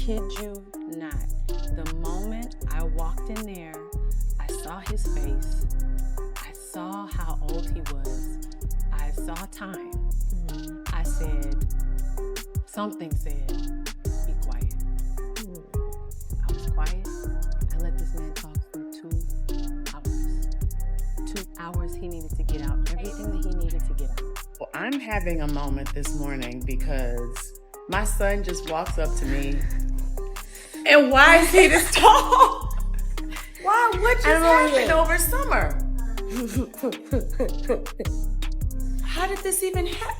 kid you not. The moment I walked in there, I saw his face. I saw how old he was. I saw time. I said, something said, be quiet. I was quiet. I let this man talk for 2 hours. 2 hours he needed to get out everything that he needed to get out. Well, I'm having a moment this morning because my son just walks up to me. And why is he this tall? Why? What just happened over summer? How did this even happen?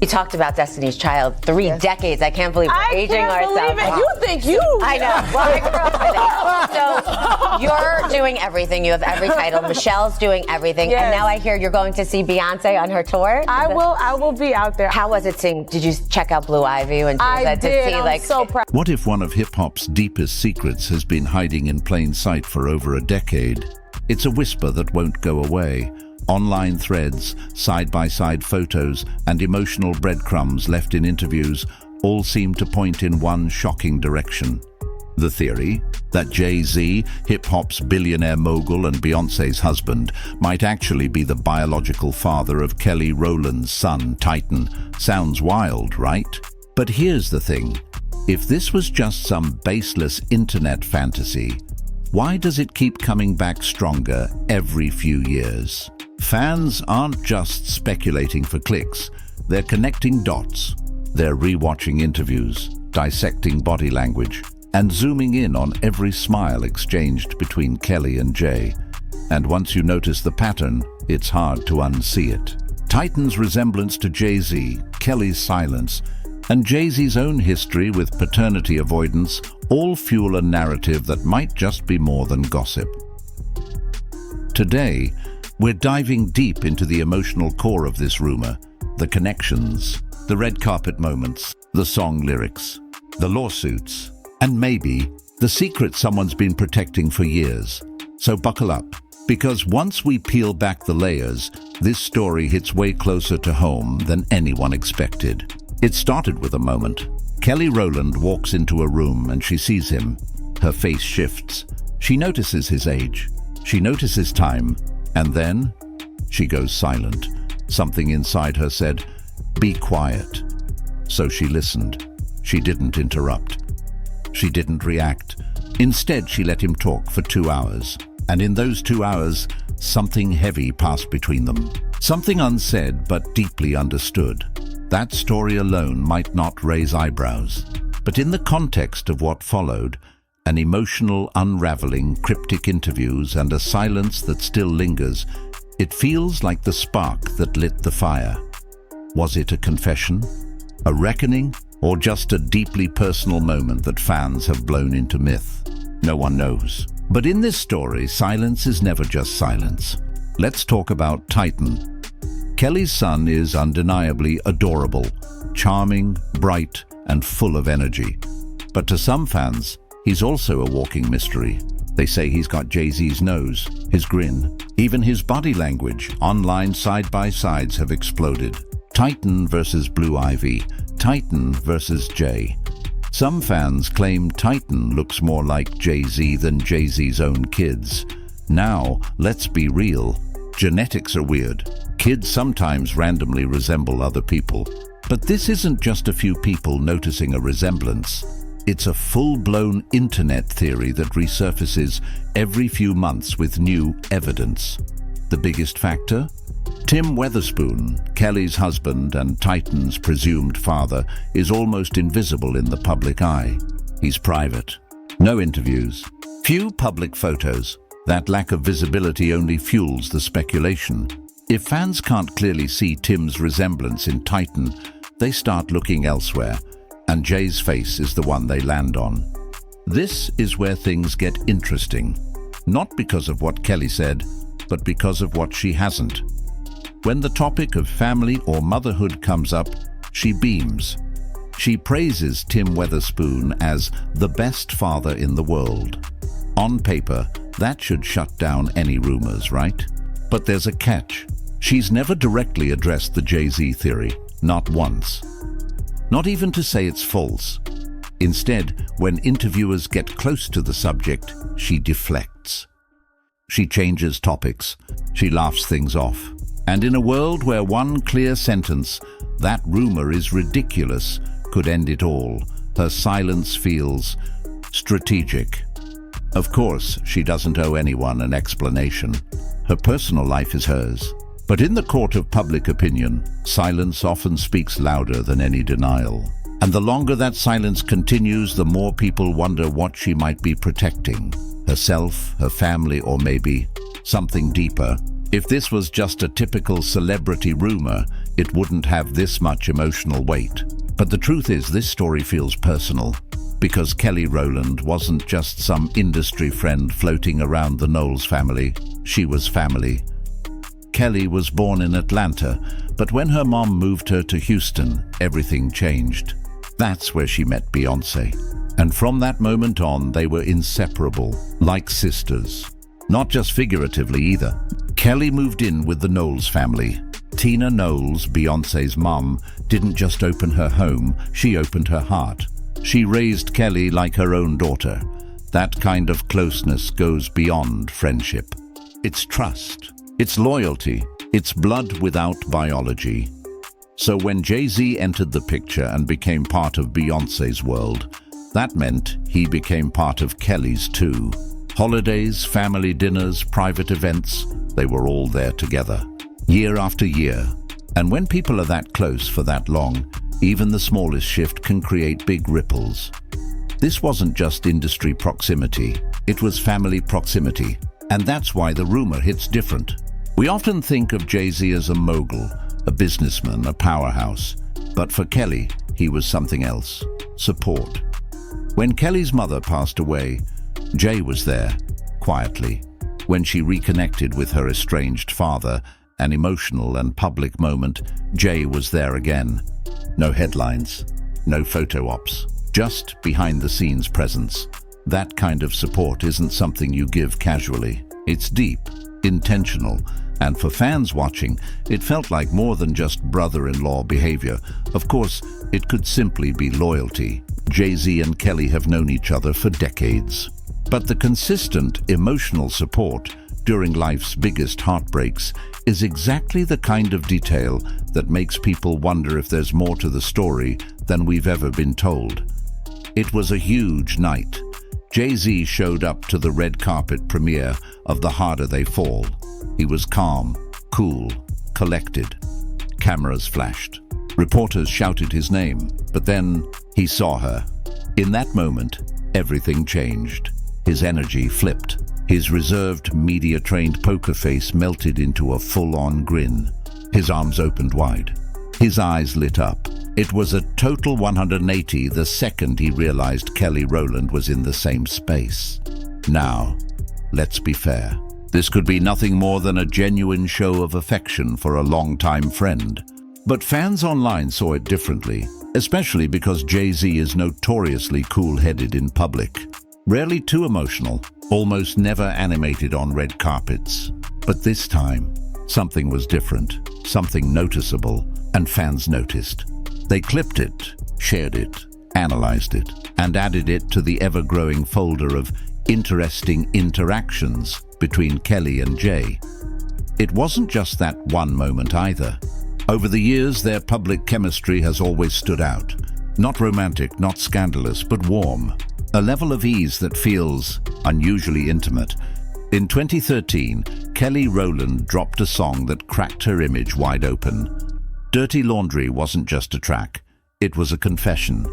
We talked about Destiny's Child, 3 decades. I can't believe we're aging ourselves. I can't believe it. You think you... I know. Well, I grew up with it. So you're doing everything. You have every title. Michelle's doing everything. Yes. And now I hear you're going to see Beyonce on her tour. I will be out there. How was it seeing? Did you check out Blue Ivy when she was I at did. to see, I'm so proud. What if one of hip-hop's deepest secrets has been hiding in plain sight for over a decade? It's a whisper that won't go away. Online threads, side-by-side photos, and emotional breadcrumbs left in interviews all seem to point in one shocking direction. The theory that JayZ, hip-hop's billionaire mogul and Beyonce's husband, might actually be the biological father of Kelly Rowland's son, Titan, sounds wild, right? But here's the thing. If this was just some baseless internet fantasy, why does it keep coming back stronger every few years? Fans aren't just speculating for clicks. They're connecting dots. They're rewatching interviews, dissecting body language, and zooming in on every smile exchanged between Kelly and Jay. And once you notice the pattern, it's hard to unsee it. Titan's resemblance to JayZ, Kelly's silence, and JayZ's own history with paternity avoidance all fuel a narrative that might just be more than gossip. Today, we're diving deep into the emotional core of this rumor, the connections, the red carpet moments, the song lyrics, the lawsuits, and maybe the secret someone's been protecting for years. So buckle up, because once we peel back the layers, this story hits way closer to home than anyone expected. It started with a moment. Kelly Rowland walks into a room and she sees him. Her face shifts. She notices his age. She notices time. And then she goes silent. Something inside her said, "Be quiet." So she listened. She didn't interrupt. She didn't react. Instead, she let him talk for 2 hours. And in those 2 hours, something heavy passed between them. Something unsaid but deeply understood. That story alone might not raise eyebrows. But in the context of what followed, an emotional unraveling, cryptic interviews, and a silence that still lingers, it feels like the spark that lit the fire. Was it a confession, a reckoning, or just a deeply personal moment that fans have blown into myth? No one knows. But in this story, silence is never just silence. Let's talk about Titan. Kelly's son is undeniably adorable, charming, bright, and full of energy. But to some fans, he's also a walking mystery. They say he's got JayZ's nose, his grin, even his body language. Online side-by-sides have exploded. Titan versus Blue Ivy, Titan versus Jay. Some fans claim Titan looks more like JayZ than JayZ's own kids. Now, let's be real. Genetics are weird. Kids sometimes randomly resemble other people. But this isn't just a few people noticing a resemblance. It's a full-blown internet theory that resurfaces every few months with new evidence. The biggest factor? Tim Weatherspoon, Kelly's husband and Titan's presumed father, is almost invisible in the public eye. He's private. No interviews. Few public photos. That lack of visibility only fuels the speculation. If fans can't clearly see Tim's resemblance in Titan, they start looking elsewhere, and Jay's face is the one they land on. This is where things get interesting. Not because of what Kelly said, but because of what she hasn't. When the topic of family or motherhood comes up, she beams. She praises Tim Weatherspoon as the best father in the world. On paper, that should shut down any rumors, right? But there's a catch. She's never directly addressed the JayZ theory, not once. Not even to say it's false. Instead, when interviewers get close to the subject, she deflects. She changes topics. She laughs things off. And in a world where one clear sentence, "That rumor is ridiculous," could end it all, her silence feels strategic. Of course, she doesn't owe anyone an explanation. Her personal life is hers. But in the court of public opinion, silence often speaks louder than any denial. And the longer that silence continues, the more people wonder what she might be protecting. Herself, her family, or maybe something deeper. If this was just a typical celebrity rumor, it wouldn't have this much emotional weight. But the truth is, this story feels personal. Because Kelly Rowland wasn't just some industry friend floating around the Knowles family. She was family. Kelly was born in Atlanta, but when her mom moved her to Houston, everything changed. That's where she met Beyonce. And from that moment on, they were inseparable, like sisters. Not just figuratively either. Kelly moved in with the Knowles family. Tina Knowles, Beyonce's mom, didn't just open her home, she opened her heart. She raised Kelly like her own daughter. That kind of closeness goes beyond friendship. It's trust. It's loyalty. It's blood without biology. So when JayZ entered the picture and became part of Beyonce's world, that meant he became part of Kelly's too. Holidays, family dinners, private events, they were all there together, year after year. And when people are that close for that long, even the smallest shift can create big ripples. This wasn't just industry proximity, it was family proximity. And that's why the rumor hits different. We often think of JayZ as a mogul, a businessman, a powerhouse. But for Kelly, he was something else. Support. When Kelly's mother passed away, Jay was there, quietly. When she reconnected with her estranged father, an emotional and public moment, Jay was there again. No headlines, no photo ops, just behind-the-scenes presence. That kind of support isn't something you give casually. It's deep, intentional, and for fans watching, it felt like more than just brother-in-law behavior. Of course, it could simply be loyalty. JayZ and Kelly have known each other for decades. But the consistent, emotional support during life's biggest heartbreaks is exactly the kind of detail that makes people wonder if there's more to the story than we've ever been told. It was a huge night. JayZ showed up to the red carpet premiere of The Harder They Fall. He was calm, cool, collected. Cameras flashed. Reporters shouted his name, but then he saw her. In that moment, everything changed. His energy flipped. His reserved, media-trained poker face melted into a full-on grin. His arms opened wide. His eyes lit up. It was a total 180 the second he realized Kelly Rowland was in the same space. Now, let's be fair. This could be nothing more than a genuine show of affection for a longtime friend. But fans online saw it differently, especially because JayZ is notoriously cool-headed in public. Rarely too emotional, almost never animated on red carpets. But this time, something was different, something noticeable, and fans noticed. They clipped it, shared it, analyzed it, and added it to the ever-growing folder of interesting interactions between Kelly and Jay. It wasn't just that one moment either. Over the years, their public chemistry has always stood out. Not romantic, not scandalous, but warm. A level of ease that feels unusually intimate. In 2013, Kelly Rowland dropped a song that cracked her image wide open. Dirty Laundry wasn't just a track, it was a confession.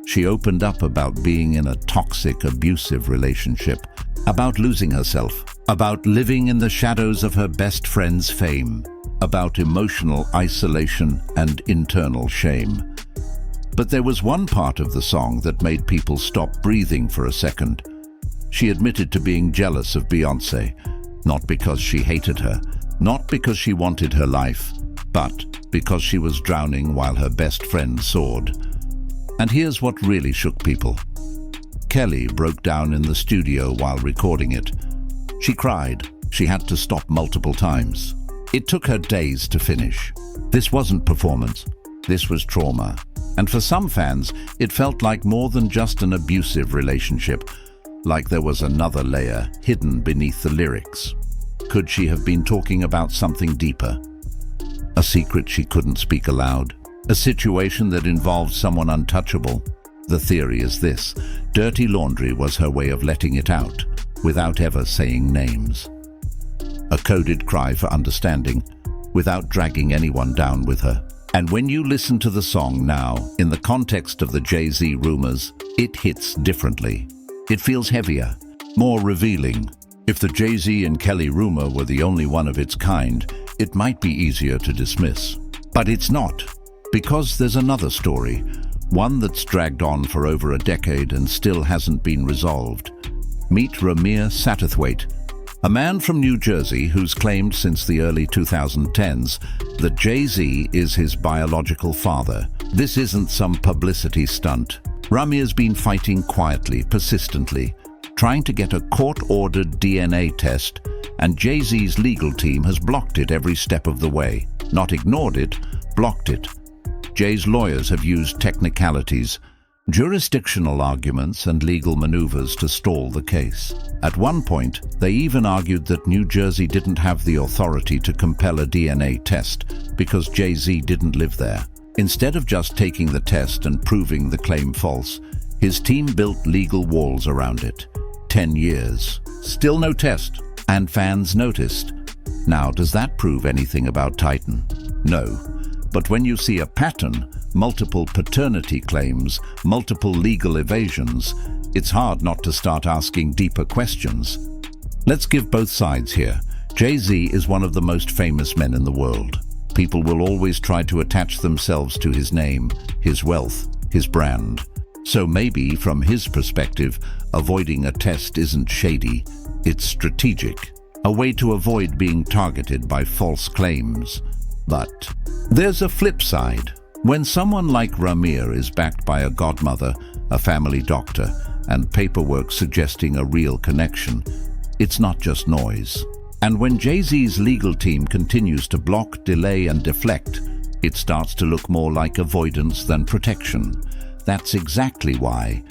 She opened up about being in a toxic, abusive relationship, about losing herself, about living in the shadows of her best friend's fame, about emotional isolation and internal shame. But there was one part of the song that made people stop breathing for a second. She admitted to being jealous of Beyonce, not because she hated her, not because she wanted her life, but because she was drowning while her best friend soared. And here's what really shook people. Kelly broke down in the studio while recording it. She cried. She had to stop multiple times. It took her days to finish. This wasn't performance. This was trauma. And for some fans, it felt like more than just an abusive relationship, like there was another layer hidden beneath the lyrics. Could she have been talking about something deeper? A secret she couldn't speak aloud? A situation that involved someone untouchable? The theory is this: dirty laundry was her way of letting it out, without ever saying names. A coded cry for understanding, without dragging anyone down with her. And when you listen to the song now, in the context of the JayZ rumors, it hits differently. It feels heavier, more revealing. If the JayZ and Kelly rumor were the only one of its kind, it might be easier to dismiss. But it's not, because there's another story, one that's dragged on for over a decade and still hasn't been resolved. Meet Ramir Satterthwaite, a man from New Jersey who's claimed since the early 2010s that JayZ is his biological father. This isn't some publicity stunt. Ramir's been fighting quietly, persistently, trying to get a court-ordered DNA test, and JayZ's legal team has blocked it every step of the way. Not ignored it, blocked it. Jay's lawyers have used technicalities, jurisdictional arguments and legal maneuvers to stall the case. At one point, they even argued that New Jersey didn't have the authority to compel a DNA test because JayZ didn't live there. Instead of just taking the test and proving the claim false, his team built legal walls around it. 10 years. Still no test. And fans noticed. Now, does that prove anything about Titan? No. But when you see a pattern, multiple paternity claims, multiple legal evasions, it's hard not to start asking deeper questions. Let's give both sides here. JayZ is one of the most famous men in the world. People will always try to attach themselves to his name, his wealth, his brand. So maybe, from his perspective, avoiding a test isn't shady, it's strategic. A way to avoid being targeted by false claims. But there's a flip side. When someone like Ramir is backed by a godmother, a family doctor, and paperwork suggesting a real connection, it's not just noise. And when JayZ's legal team continues to block, delay, and deflect, it starts to look more like avoidance than protection. That's exactly why,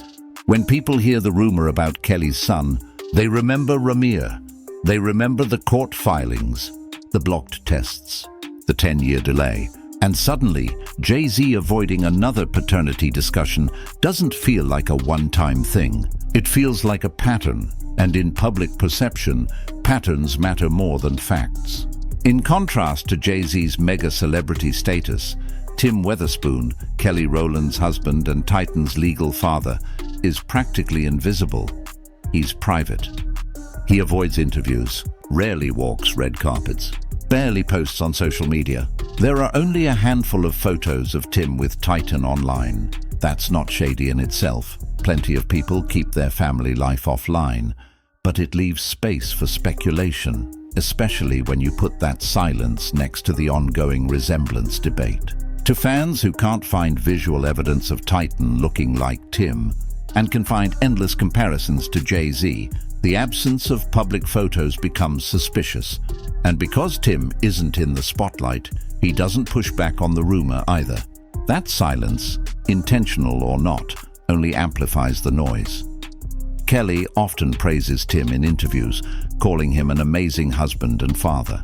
when people hear the rumor about Kelly's son, they remember Ramir. They remember the court filings, the blocked tests, the 10-year delay. And suddenly, JayZ avoiding another paternity discussion doesn't feel like a one-time thing. It feels like a pattern, and in public perception, patterns matter more than facts. In contrast to JayZ's mega-celebrity status, Tim Weatherspoon, Kelly Rowland's husband and Titan's legal father, is practically invisible. He's private. He avoids interviews, rarely walks red carpets, barely posts on social media. There are only a handful of photos of Tim with Titan online. That's not shady in itself. Plenty of people keep their family life offline, but it leaves space for speculation, especially when you put that silence next to the ongoing Resemblance debate. To fans who can't find visual evidence of Titan looking like Tim, and can find endless comparisons to JayZ, the absence of public photos becomes suspicious. And because Tim isn't in the spotlight, he doesn't push back on the rumor either. That silence, intentional or not, only amplifies the noise. Kelly often praises Tim in interviews, calling him an amazing husband and father.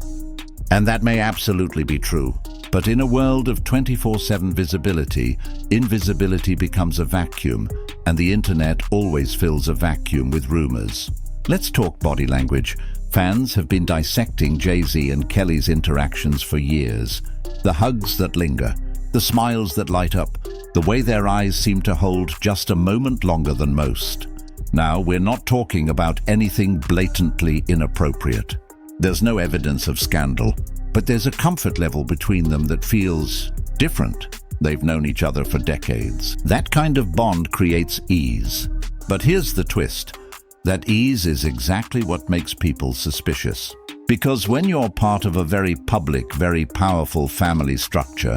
And that may absolutely be true. But in a world of 24/7 visibility, invisibility becomes a vacuum, and the internet always fills a vacuum with rumors. Let's talk body language. Fans have been dissecting JayZ and Kelly's interactions for years. The hugs that linger, the smiles that light up, the way their eyes seem to hold just a moment longer than most. Now, we're not talking about anything blatantly inappropriate. There's no evidence of scandal, but there's a comfort level between them that feels different. They've known each other for decades. That kind of bond creates ease. But here's the twist. That ease is exactly what makes people suspicious. Because when you're part of a very public, very powerful family structure,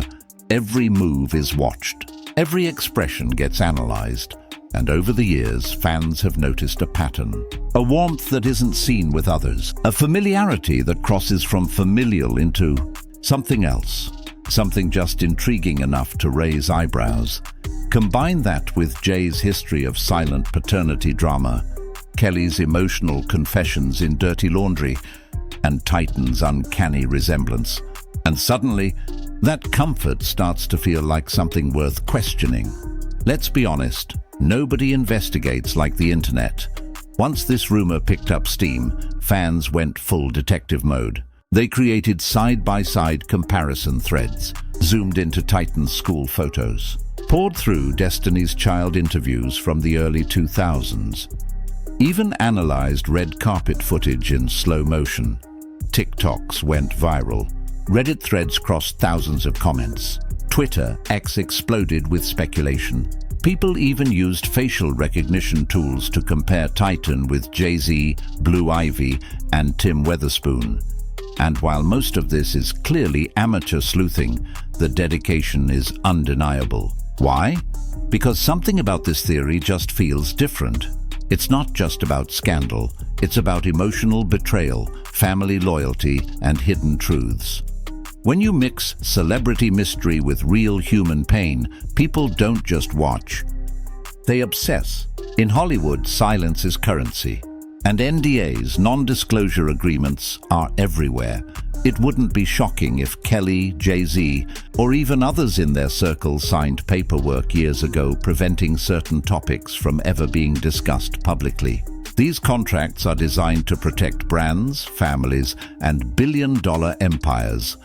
every move is watched. Every expression gets analyzed. And over the years, fans have noticed a pattern. A warmth that isn't seen with others. A familiarity that crosses from familial into something else. something just intriguing enough to raise eyebrows. Combine that with Jay's history of silent paternity drama, Kelly's emotional confessions in Dirty Laundry, and Titan's uncanny resemblance, and suddenly, that comfort starts to feel like something worth questioning. Let's be honest, nobody investigates like the internet. Once this rumor picked up steam, fans went full detective mode. They created side-by-side comparison threads, zoomed into Titan's school photos, poured through Destiny's Child interviews from the early 2000s, even analyzed red carpet footage in slow motion. TikToks went viral. Reddit threads crossed thousands of comments. Twitter X exploded with speculation. People even used facial recognition tools to compare Titan with JayZ, Blue Ivy, and Tim Weatherspoon. And while most of this is clearly amateur sleuthing, the dedication is undeniable. Why? Because something about this theory just feels different. It's not just about scandal, it's about emotional betrayal, family loyalty, and hidden truths. When you mix celebrity mystery with real human pain, people don't just watch. They obsess. In Hollywood, silence is currency. And NDAs, non-disclosure agreements, are everywhere. It wouldn't be shocking if Kelly, JayZ, or even others in their circle signed paperwork years ago preventing certain topics from ever being discussed publicly. These contracts are designed to protect brands, families, and billion-dollar empires.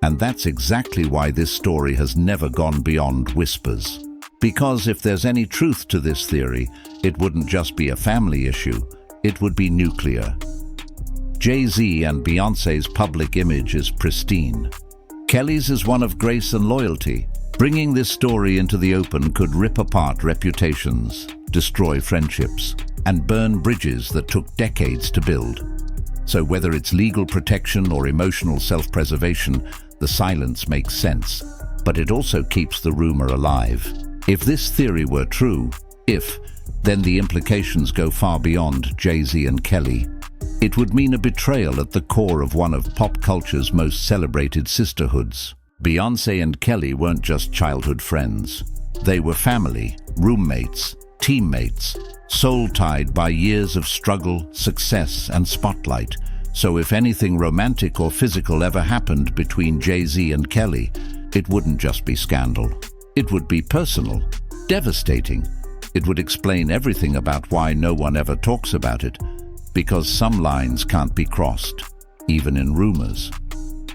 And that's exactly why this story has never gone beyond whispers. Because if there's any truth to this theory, it wouldn't just be a family issue, it would be nuclear. JayZ and Beyonce's public image is pristine. Kelly's is one of grace and loyalty. Bringing this story into the open could rip apart reputations, destroy friendships, and burn bridges that took decades to build. So whether it's legal protection or emotional self-preservation, the silence makes sense, but it also keeps the rumor alive. If this theory were true, then the implications go far beyond JayZ and Kelly. It would mean a betrayal at the core of one of pop culture's most celebrated sisterhoods. Beyonce and Kelly weren't just childhood friends. They were family, roommates, teammates, soul-tied by years of struggle, success, and spotlight. So if anything romantic or physical ever happened between JayZ and Kelly, it wouldn't just be scandal. It would be personal, devastating. It would explain everything about why no one ever talks about it, because some lines can't be crossed, even in rumors.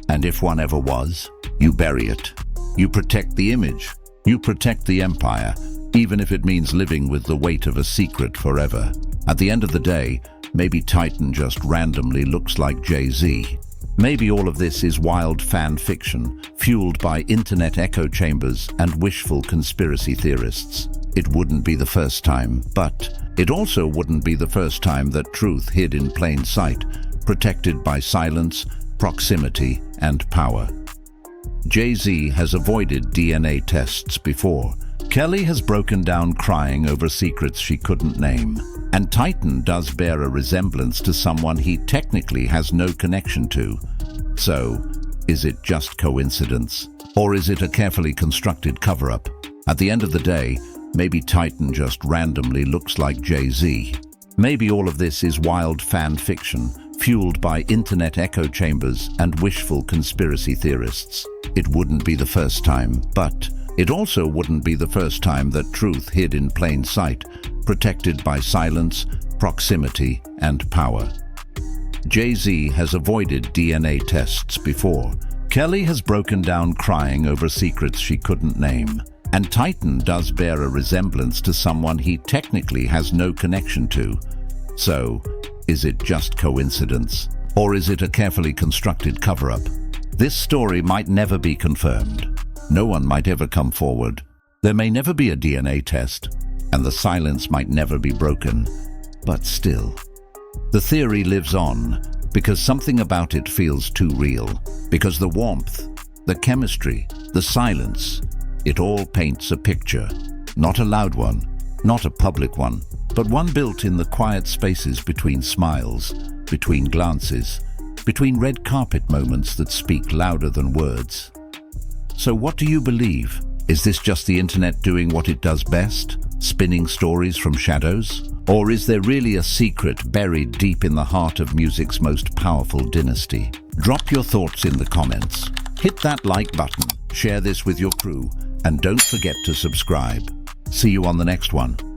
And if one ever was, you bury it. You protect the image. You protect the empire, even if it means living with the weight of a secret forever. At the end of the day, maybe Titan just randomly looks like JayZ. Maybe all of this is wild fan fiction, fueled by internet echo chambers and wishful conspiracy theorists. It wouldn't be the first time, but it also wouldn't be the first time that truth hid in plain sight, protected by silence, proximity, and power. JayZ has avoided DNA tests before. Kelly has broken down crying over secrets she couldn't name. And Titan does bear a resemblance to someone he technically has no connection to. So, is it just coincidence? Or is it a carefully constructed cover-up? At the end of the day, maybe Titan just randomly looks like JayZ. Maybe all of this is wild fan fiction, fueled by internet echo chambers and wishful conspiracy theorists. It wouldn't be the first time, but it also wouldn't be the first time that truth hid in plain sight, protected by silence, proximity, and power. JayZ has avoided DNA tests before. Kelly has broken down crying over secrets she couldn't name. And Titan does bear a resemblance to someone he technically has no connection to. So, is it just coincidence? Or is it a carefully constructed cover-up? This story might never be confirmed. No one might ever come forward. There may never be a DNA test, and the silence might never be broken. But still, the theory lives on because something about it feels too real. Because the warmth, the chemistry, the silence, it all paints a picture. Not a loud one, not a public one, but one built in the quiet spaces between smiles, between glances, between red carpet moments that speak louder than words. So what do you believe? Is this just the internet doing what it does best, spinning stories from shadows? Or is there really a secret buried deep in the heart of music's most powerful dynasty? Drop your thoughts in the comments. Hit that like button, share this with your crew, and don't forget to subscribe. See you on the next one.